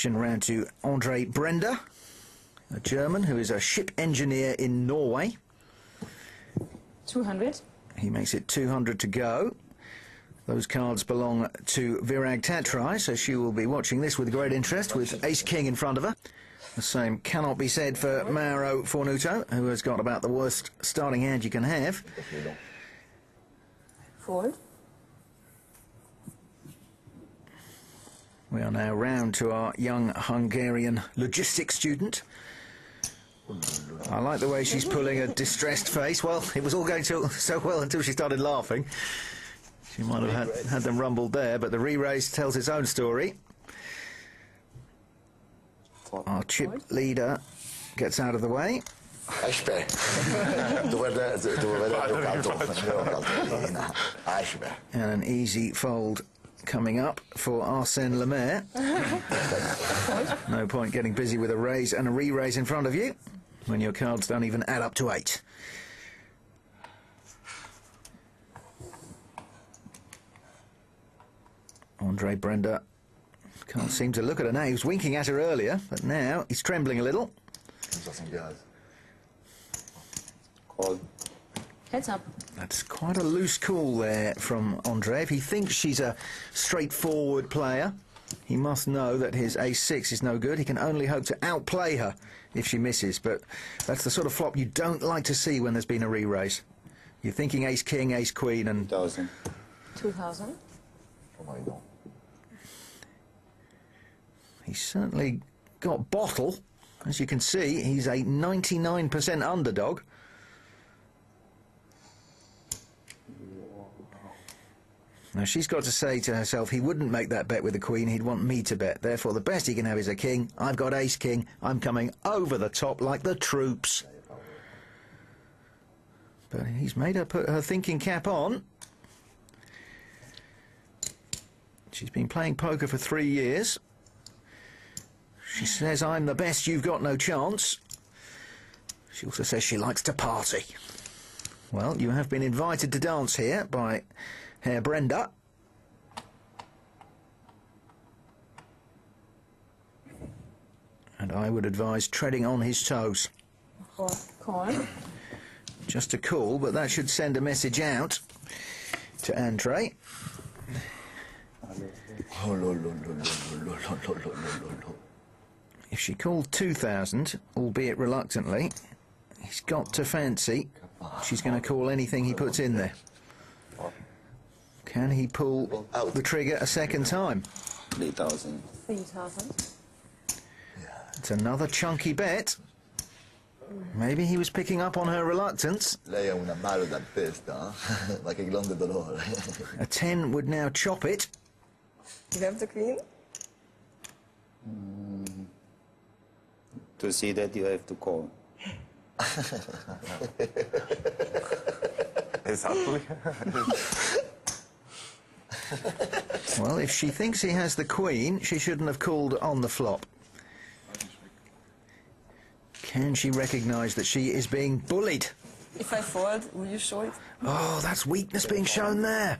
Action round to Andre Brender, a German who is a ship engineer in Norway. 200. He makes it 200 to go. Those cards belong to Virag Tatrai, so she will be watching this with great interest, with Ace-King in front of her. The same cannot be said for Mauro Fornuto, who has got about the worst starting hand you can have. Forward. We are now round to our young Hungarian logistics student. I like the way she's pulling a distressed face. Well, it was all going so well until she started laughing. She might have had them rumbled there, but the re-raise tells its own story. Our chip leader gets out of the way. And an easy fold coming up for Arsène Lemaire. No point getting busy with a raise and a re-raise in front of you when your cards don't even add up to 8. Andre Brender can't seem to look at her now. He was winking at her earlier, but now he's trembling a little. Call. Heads up. That's quite a loose call there from Andre. If he thinks she's a straightforward player, he must know that his ace-6 is no good. He can only hope to outplay her if she misses, but that's the sort of flop you don't like to see when there's been a re-raise. You're thinking ace-king, ace-queen and... 2,000. 2,000? He's certainly got bottle. As you can see, he's a 99% underdog. Now, she's got to say to herself, he wouldn't make that bet with the queen, he'd want me to bet. Therefore, the best he can have is a king. I've got ace-king. I'm coming over the top like the troops. But he's made her put her thinking cap on. She's been playing poker for 3 years. She says, I'm the best, you've got no chance. She also says she likes to party. Well, you have been invited to dance here by Herr Brender. And I would advise treading on his toes. Call. Just a call, but that should send a message out to Andre. If she called 2,000, albeit reluctantly, he's got to fancy she's going to call anything he puts in there. Can he pull the trigger a second time? 3,000. 3,000. It's another chunky bet. Maybe he was picking up on her reluctance. A 10 would now chop it. You have the queen? To see that, you have to call. Exactly. Well, if she thinks he has the queen, she shouldn't have called on the flop. Can she recognise that she is being bullied? If I fold, will you show it? Oh, that's weakness being shown there.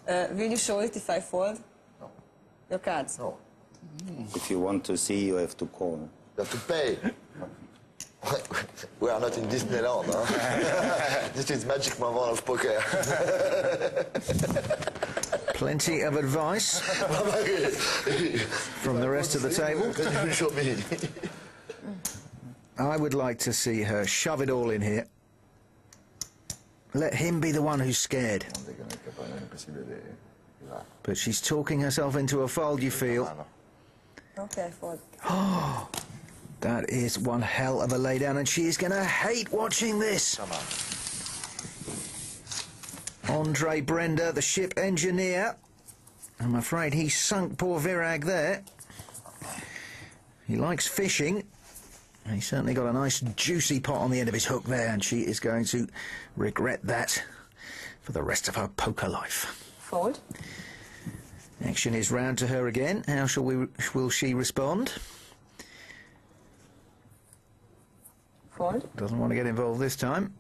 Will you show it if I fold? No. Your cards? No. If you want to see, you have to call. You have to pay. We are not in Disneyland, huh? This is Magic Moment of poker. Plenty of advice from the rest of the table. Show me. I would like to see her shove it all in here. Let him be the one who's scared. But she's talking herself into a fold, you feel. Okay, fold. Oh, that is one hell of a laydown, and she is going to hate watching this. Andre Brender, the ship engineer. I'm afraid he sunk poor Virag there. He likes fishing. He's certainly got a nice juicy pot on the end of his hook there, and she is going to regret that for the rest of her poker life. Fold. Action is round to her again. How will she respond? Fold. Doesn't want to get involved this time.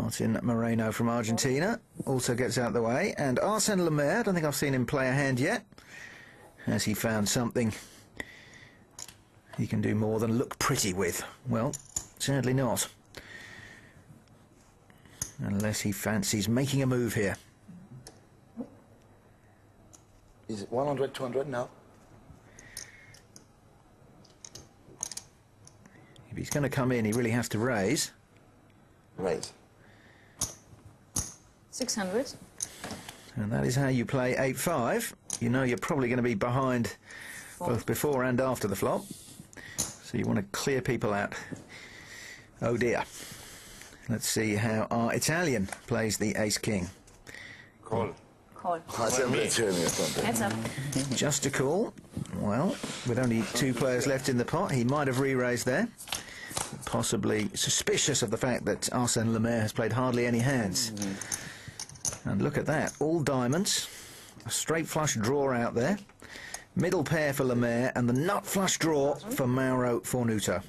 Martin Moreno from Argentina also gets out of the way. And Arsène Lemaire, I don't think I've seen him play a hand yet. Has he found something he can do more than look pretty with? Well, sadly not. Unless he fancies making a move here. Is it 100, 200 now? If he's going to come in, he really has to raise. Right. 600. And that is how you play 8-5. You know you're probably going to be behind both before and after the flop. So you want to clear people out. Oh dear. Let's see how our Italian plays the ace-king. Call. Call. Heads up. Just a call. Well, with only 2 players left in the pot, he might have re-raised there. Possibly suspicious of the fact that Arsène Lemaire has played hardly any hands. And look at that, all diamonds. A straight flush draw out there. Middle pair for Lemaire and the nut flush draw for Mauro Fornuto.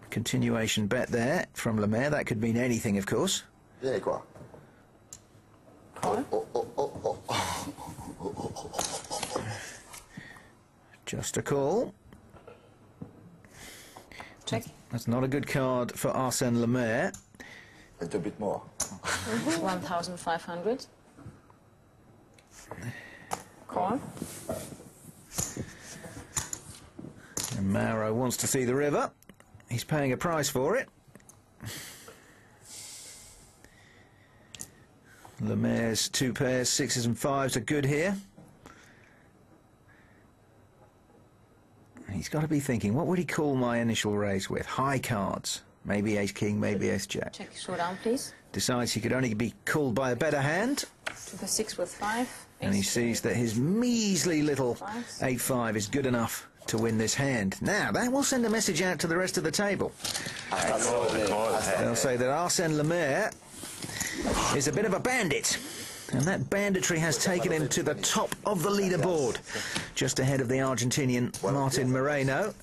Continuation bet there from Lemaire. That could mean anything, of course. Vieni qua. Call. Just a call. Check. That's not a good card for Arsène Lemaire. A little bit more. 1,500. Call. And Mauro wants to see the river. He's paying a price for it. Lemaire's 2 pairs, 6s and 5s are good here. He's got to be thinking, what would he call my initial raise with? High cards. Maybe ace-king, maybe ace-jack. Check showdown, please. Decides he could only be called by a better hand. To the 6 with 5. And he sees that his measly little 8-5 is good enough to win this hand. Now, that will send a message out to the rest of the table. They'll say that Arsène Lemaire is a bit of a bandit. And that banditry has taken him to the top of the leaderboard, just ahead of the Argentinian Martin Moreno.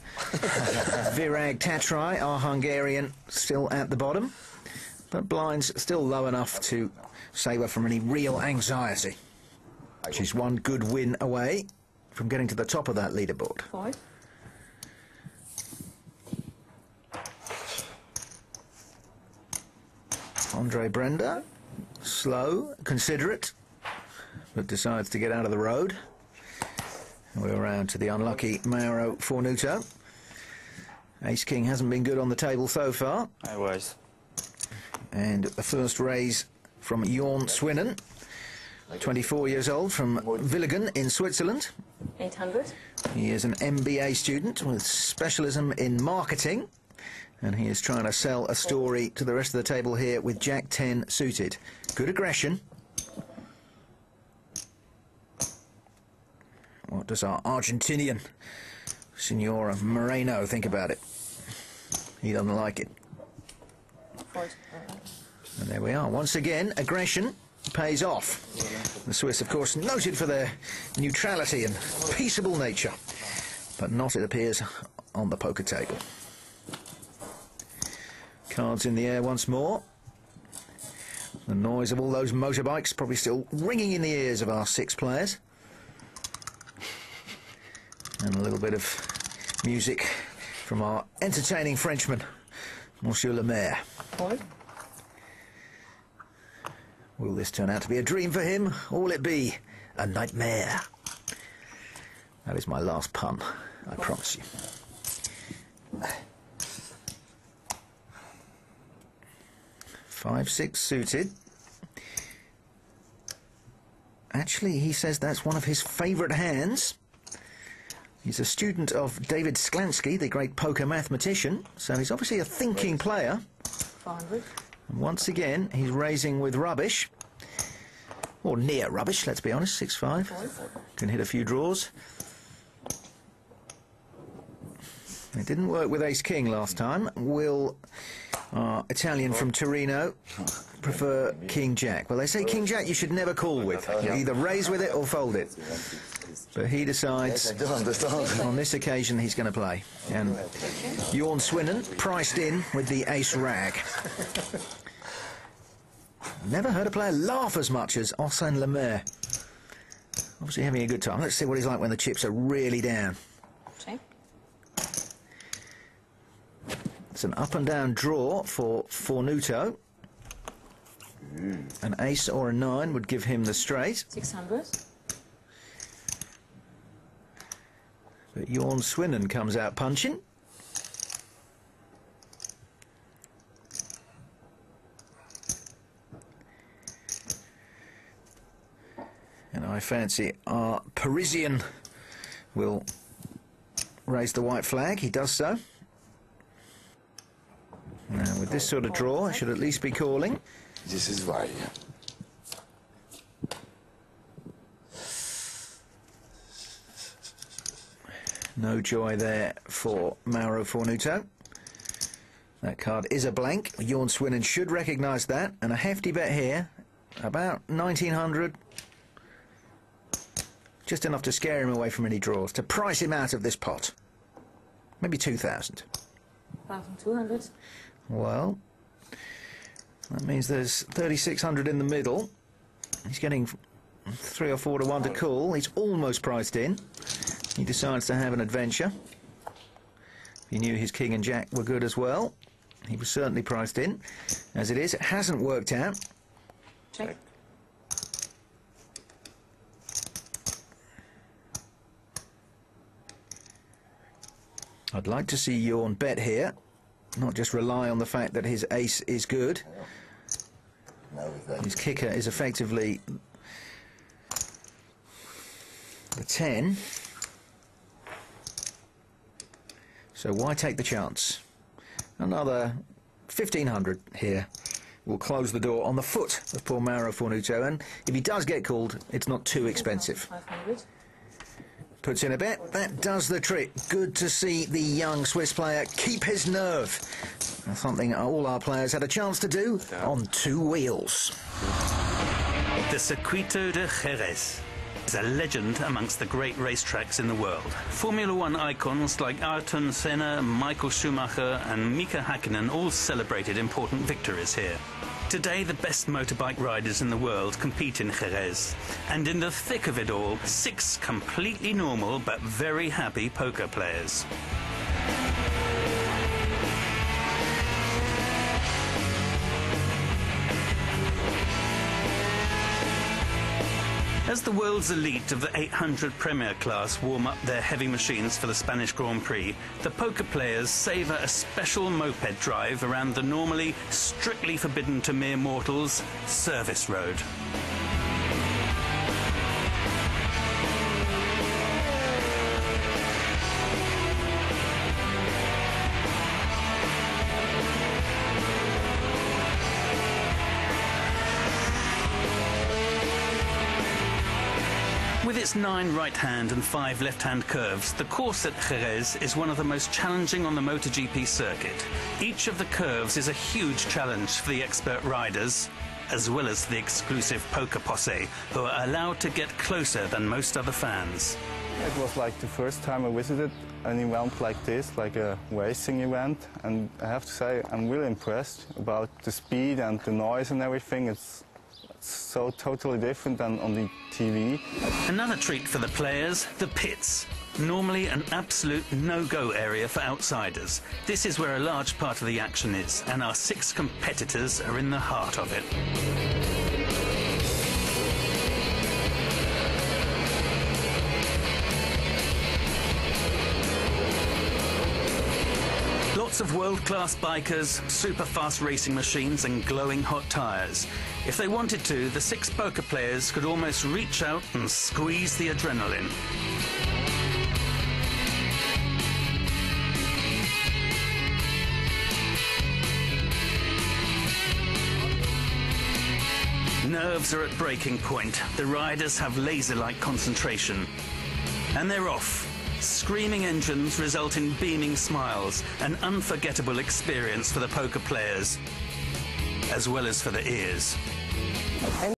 Virag Tatrai, our Hungarian, still at the bottom, but blinds still low enough to save her from any real anxiety. She's one good win away from getting to the top of that leaderboard. Forward. Andre Brenda, slow, considerate, but decides to get out of the road. And we're around to the unlucky Mauro Fornuto. Ace-king hasn't been good on the table so far. I was. And the first raise from Jorn Swinnen, 24 years old, from Villingen in Switzerland. 800. He is an MBA student with specialism in marketing, and he is trying to sell a story to the rest of the table here with Jack 10 suited. Good aggression. What does our Argentinian Senora Moreno think about it? He doesn't like it. Forward. And there we are. Once again, aggression pays off. The Swiss, of course, noted for their neutrality and peaceable nature, but not, it appears, on the poker table. Cards in the air once more. The noise of all those motorbikes probably still ringing in the ears of our 6 players. And a little bit of music from our entertaining Frenchman, Monsieur Lemaire. Forward. Will this turn out to be a dream for him, or will it be a nightmare? That is my last pun, I promise you. 5-6 suited. Actually, he says that's one of his favourite hands. He's a student of David Sklansky, the great poker mathematician, so he's obviously a thinking player. 400. And once again, he's raising with rubbish. Or near rubbish, let's be honest, 6-5. Can hit a few draws. It didn't work with ace-king last time. Will our Italian from Torino prefer king-jack? Well, they say king-jack you should never call with. You either raise with it or fold it. But he decides I don't understand. on this occasion he's going to play. And Jorn Swinnen priced in with the ace rag. Never heard a player laugh as much as Arsène Lemaire. Obviously having a good time. Let's see what he's like when the chips are really down. Okay. It's an up and down draw for Fornuto. An ace or a 9 would give him the straight. 600. But Jorn Swinnen comes out punching. And I fancy our Parisian will raise the white flag. He does so. Now, with this sort of draw, I should at least be calling. This is why. No joy there for Mauro Fornuto. That card is a blank. Jorn Swinnen should recognise that. And a hefty bet here, about 1900. Just enough to scare him away from any draws, to price him out of this pot. Maybe 2000. 1,200. Well, that means there's 3,600 in the middle. He's getting 3 or 4 to 1 to call. He's almost priced in. He decides to have an adventure. He knew his king and jack were good as well. He was certainly priced in. As it is, it hasn't worked out. Check. I'd like to see Jorn bet here, not just rely on the fact that his ace is good. His kicker is effectively the 10. So why take the chance? Another 1,500 here will close the door on the foot of poor Mauro Fornuto, and if he does get called, it's not too expensive. 500. Puts in a bet. That does the trick. Good to see the young Swiss player keep his nerve. Something all our players had a chance to do on 2 wheels. The Circuito de Jerez is a legend amongst the great racetracks in the world. Formula One icons like Ayrton Senna, Michael Schumacher and Mika Hakkinen all celebrated important victories here. Today, the best motorbike riders in the world compete in Jerez. And in the thick of it all, 6 completely normal but very happy poker players. As the world's elite of the 800 Premier class warm up their heavy machines for the Spanish Grand Prix, the poker players savour a special moped drive around the normally strictly forbidden to mere mortals service road. With its 9 right-hand and 5 left-hand curves, the course at Jerez is one of the most challenging on the MotoGP circuit. Each of the curves is a huge challenge for the expert riders, as well as the exclusive poker posse, who are allowed to get closer than most other fans. It was like the first time I visited an event like this, like a racing event, and I have to say I'm really impressed about the speed and the noise and everything. It's so totally different than on the TV. Another treat for the players, the pits. Normally an absolute no-go area for outsiders. This is where a large part of the action is, and our 6 competitors are in the heart of it. Lots of world-class bikers, super-fast racing machines and glowing hot tyres. If they wanted to, the 6 poker players could almost reach out and squeeze the adrenaline. Nerves are at breaking point. The riders have laser-like concentration. And they're off. Screaming engines result in beaming smiles, an unforgettable experience for the poker players, as well as for the ears.